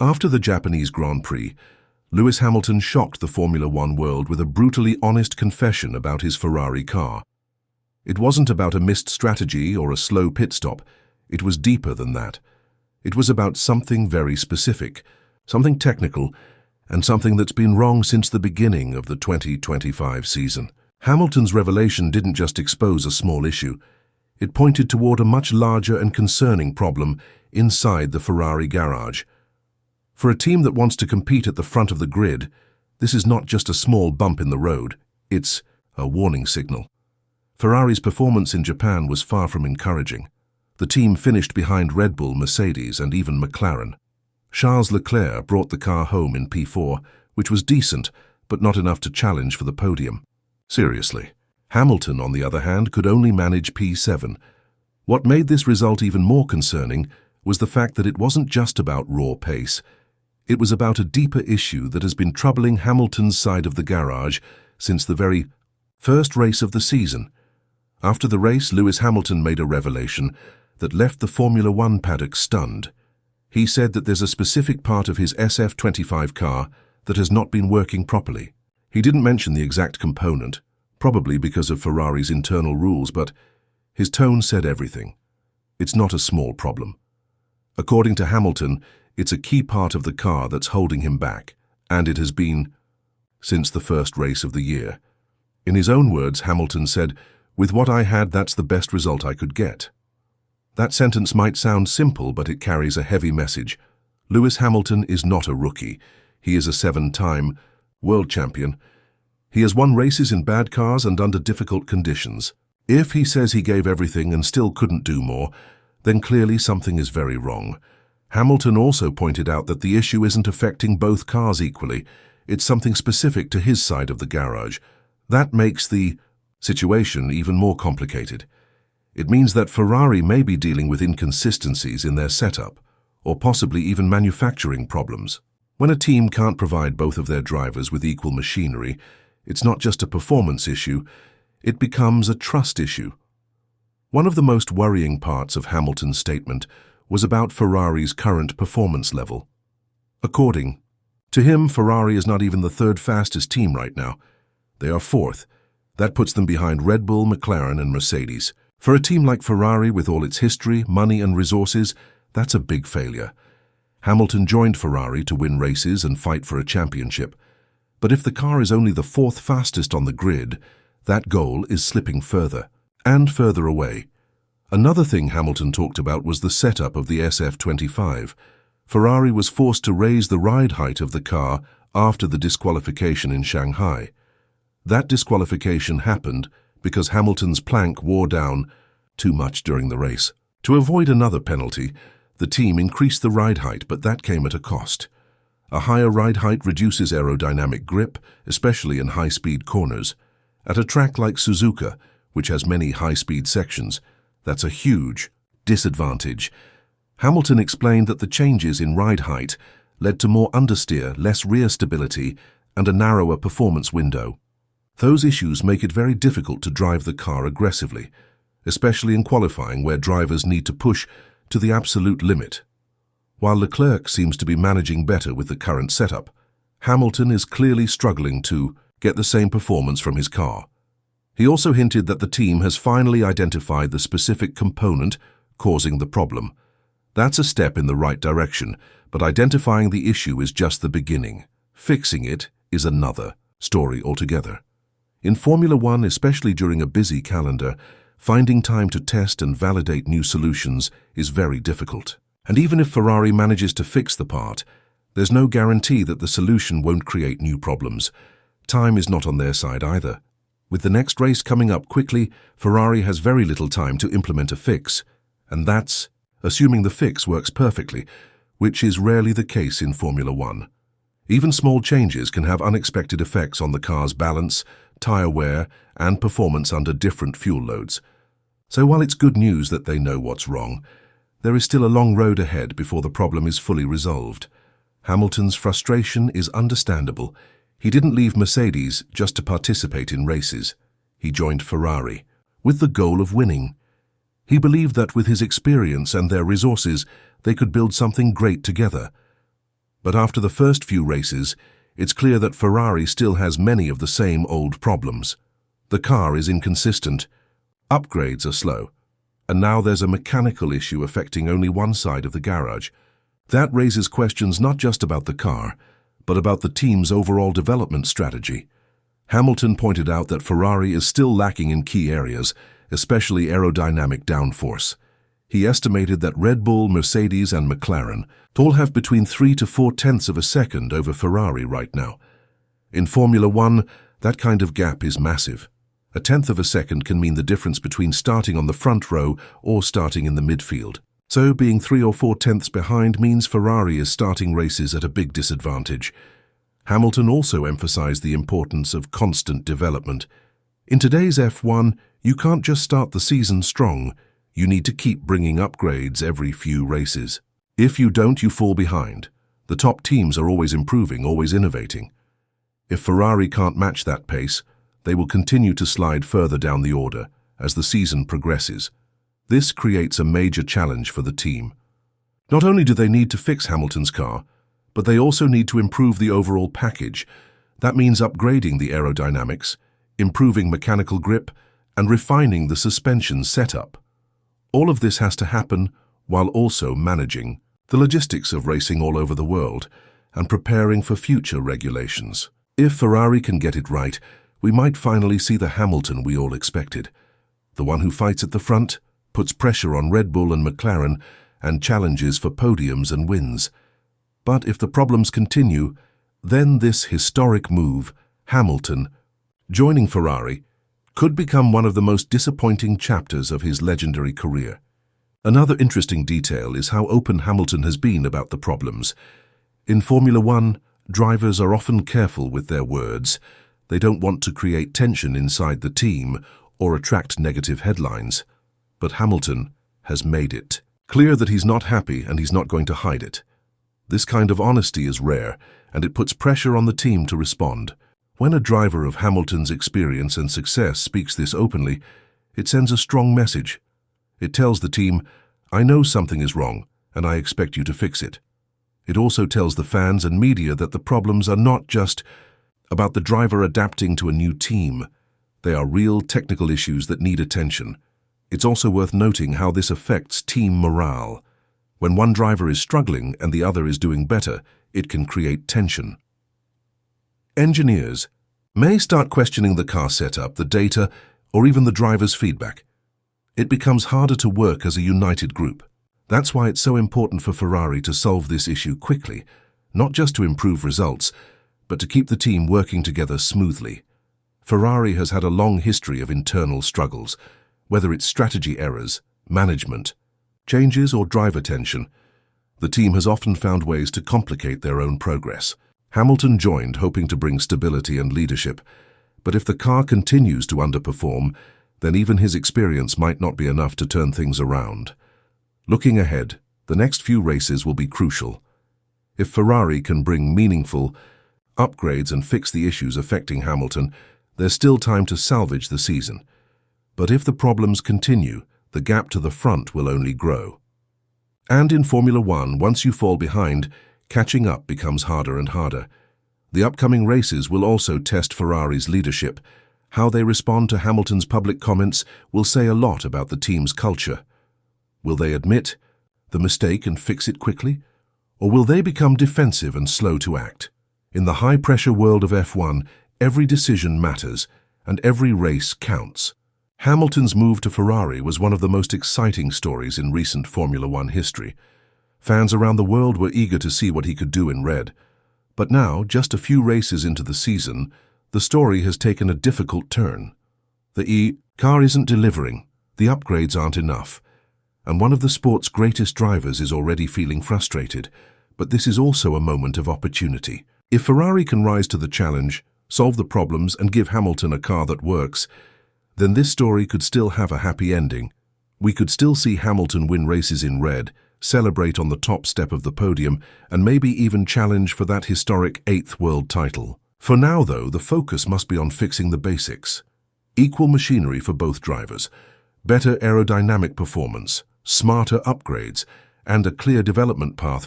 After the Japanese Grand Prix, Lewis Hamilton shocked the Formula One world with a brutally honest confession about his Ferrari car. It wasn't about a missed strategy or a slow pit stop. It was deeper than that. It was about something very specific, something technical, and something that's been wrong since the beginning of the 2025 season. Hamilton's revelation didn't just expose a small issue. It pointed toward a much larger and concerning problem inside the Ferrari garage. For a team that wants to compete at the front of the grid, this is not just a small bump in the road, it's a warning signal. Ferrari's performance in Japan was far from encouraging. The team finished behind Red Bull, Mercedes, and even McLaren. Charles Leclerc brought the car home in P4, which was decent, but not enough to challenge for the podium. Seriously. Hamilton, on the other hand, could only manage P7. What made this result even more concerning was the fact that it wasn't just about raw pace. It was about a deeper issue that has been troubling Hamilton's side of the garage since the very first race of the season. After the race, Lewis Hamilton made a revelation that left the Formula One paddock stunned. He said that there's a specific part of his SF25 car that has not been working properly. He didn't mention the exact component, probably because of Ferrari's internal rules, but his tone said everything. It's not a small problem. According to Hamilton, it's a key part of the car that's holding him back, and it has been since the first race of the year. In his own words, Hamilton said, "With what I had, that's the best result I could get." That sentence might sound simple, but it carries a heavy message. Lewis Hamilton is not a rookie. He is a 7-time world champion. He has won races in bad cars and under difficult conditions. If he says he gave everything and still couldn't do more, then clearly something is very wrong. Hamilton also pointed out that the issue isn't affecting both cars equally. It's something specific to his side of the garage. That makes the situation even more complicated. It means that Ferrari may be dealing with inconsistencies in their setup, or possibly even manufacturing problems. When a team can't provide both of their drivers with equal machinery, it's not just a performance issue, it becomes a trust issue. One of the most worrying parts of Hamilton's statement was about Ferrari's current performance level. According to him, Ferrari is not even the third fastest team right now. They are fourth. That puts them behind Red Bull, McLaren, and Mercedes. For a team like Ferrari, with all its history, money, and resources, that's a big failure. Hamilton joined Ferrari to win races and fight for a championship. But if the car is only the fourth fastest on the grid, that goal is slipping further and further away. Another thing Hamilton talked about was the setup of the SF25. Ferrari was forced to raise the ride height of the car after the disqualification in Shanghai. That disqualification happened because Hamilton's plank wore down too much during the race. To avoid another penalty, the team increased the ride height, but that came at a cost. A higher ride height reduces aerodynamic grip, especially in high-speed corners. At a track like Suzuka, which has many high-speed sections, that's a huge disadvantage. Hamilton explained that the changes in ride height led to more understeer, less rear stability, and a narrower performance window. Those issues make it very difficult to drive the car aggressively, especially in qualifying where drivers need to push to the absolute limit. While Leclerc seems to be managing better with the current setup, Hamilton is clearly struggling to get the same performance from his car. He also hinted that the team has finally identified the specific component causing the problem. That's a step in the right direction, but identifying the issue is just the beginning. Fixing it is another story altogether. In Formula One, especially during a busy calendar, finding time to test and validate new solutions is very difficult. And even if Ferrari manages to fix the part, there's no guarantee that the solution won't create new problems. Time is not on their side either. With the next race coming up quickly, Ferrari has very little time to implement a fix, and that's assuming the fix works perfectly, which is rarely the case in Formula One. Even small changes can have unexpected effects on the car's balance, tire wear, and performance under different fuel loads. So while it's good news that they know what's wrong, there is still a long road ahead before the problem is fully resolved. Hamilton's frustration is understandable. He didn't leave Mercedes just to participate in races. He joined Ferrari with the goal of winning. He believed that with his experience and their resources, they could build something great together. But after the first few races, it's clear that Ferrari still has many of the same old problems. The car is inconsistent, upgrades are slow, and now there's a mechanical issue affecting only one side of the garage. That raises questions not just about the car, but about the team's overall development strategy. Hamilton pointed out that Ferrari is still lacking in key areas, especially aerodynamic downforce. He estimated that Red Bull, Mercedes, and McLaren all have between 3 to 4 tenths of a second over Ferrari right now. In Formula One, that kind of gap is massive. A tenth of a second can mean the difference between starting on the front row or starting in the midfield. So being 3 or 4 tenths behind means Ferrari is starting races at a big disadvantage. Hamilton also emphasized the importance of constant development. In today's F1, you can't just start the season strong. You need to keep bringing upgrades every few races. If you don't, you fall behind. The top teams are always improving, always innovating. If Ferrari can't match that pace, they will continue to slide further down the order as the season progresses. This creates a major challenge for the team. Not only do they need to fix Hamilton's car, but they also need to improve the overall package. That means upgrading the aerodynamics, improving mechanical grip, and refining the suspension setup. All of this has to happen while also managing the logistics of racing all over the world and preparing for future regulations. If Ferrari can get it right, we might finally see the Hamilton we all expected. The one who fights at the front, puts pressure on Red Bull and McLaren, and challenges for podiums and wins. But if the problems continue, then this historic move, Hamilton, joining Ferrari, could become one of the most disappointing chapters of his legendary career. Another interesting detail is how open Hamilton has been about the problems. In Formula One, drivers are often careful with their words. They don't want to create tension inside the team or attract negative headlines. But Hamilton has made it clear that he's not happy and he's not going to hide it. This kind of honesty is rare, and it puts pressure on the team to respond. When a driver of Hamilton's experience and success speaks this openly, it sends a strong message. It tells the team, I know something is wrong, and I expect you to fix it. It also tells the fans and media that the problems are not just about the driver adapting to a new team. They are real technical issues that need attention. It's also worth noting how this affects team morale. When one driver is struggling and the other is doing better, it can create tension. Engineers may start questioning the car setup, the data, or even the driver's feedback. It becomes harder to work as a united group. That's why it's so important for Ferrari to solve this issue quickly, not just to improve results, but to keep the team working together smoothly. Ferrari has had a long history of internal struggles, whether it's strategy errors, management, changes, or driver tension. The team has often found ways to complicate their own progress. Hamilton joined hoping to bring stability and leadership, but if the car continues to underperform, then even his experience might not be enough to turn things around. Looking ahead, the next few races will be crucial. If Ferrari can bring meaningful upgrades and fix the issues affecting Hamilton, there's still time to salvage the season. But if the problems continue, the gap to the front will only grow. And in Formula One, once you fall behind, catching up becomes harder and harder. The upcoming races will also test Ferrari's leadership. How they respond to Hamilton's public comments will say a lot about the team's culture. Will they admit the mistake and fix it quickly? Or will they become defensive and slow to act? In the high-pressure world of F1, every decision matters, and every race counts. Hamilton's move to Ferrari was one of the most exciting stories in recent Formula One history. Fans around the world were eager to see what he could do in red. But now, just a few races into the season, the story has taken a difficult turn. The car isn't delivering, the upgrades aren't enough, and one of the sport's greatest drivers is already feeling frustrated. But this is also a moment of opportunity. If Ferrari can rise to the challenge, solve the problems, and give Hamilton a car that works, then this story could still have a happy ending. We could still see Hamilton win races in red, celebrate on the top step of the podium, and maybe even challenge for that historic 8th world title. For now, though, the focus must be on fixing the basics. Equal machinery for both drivers, better aerodynamic performance, smarter upgrades, and a clear development path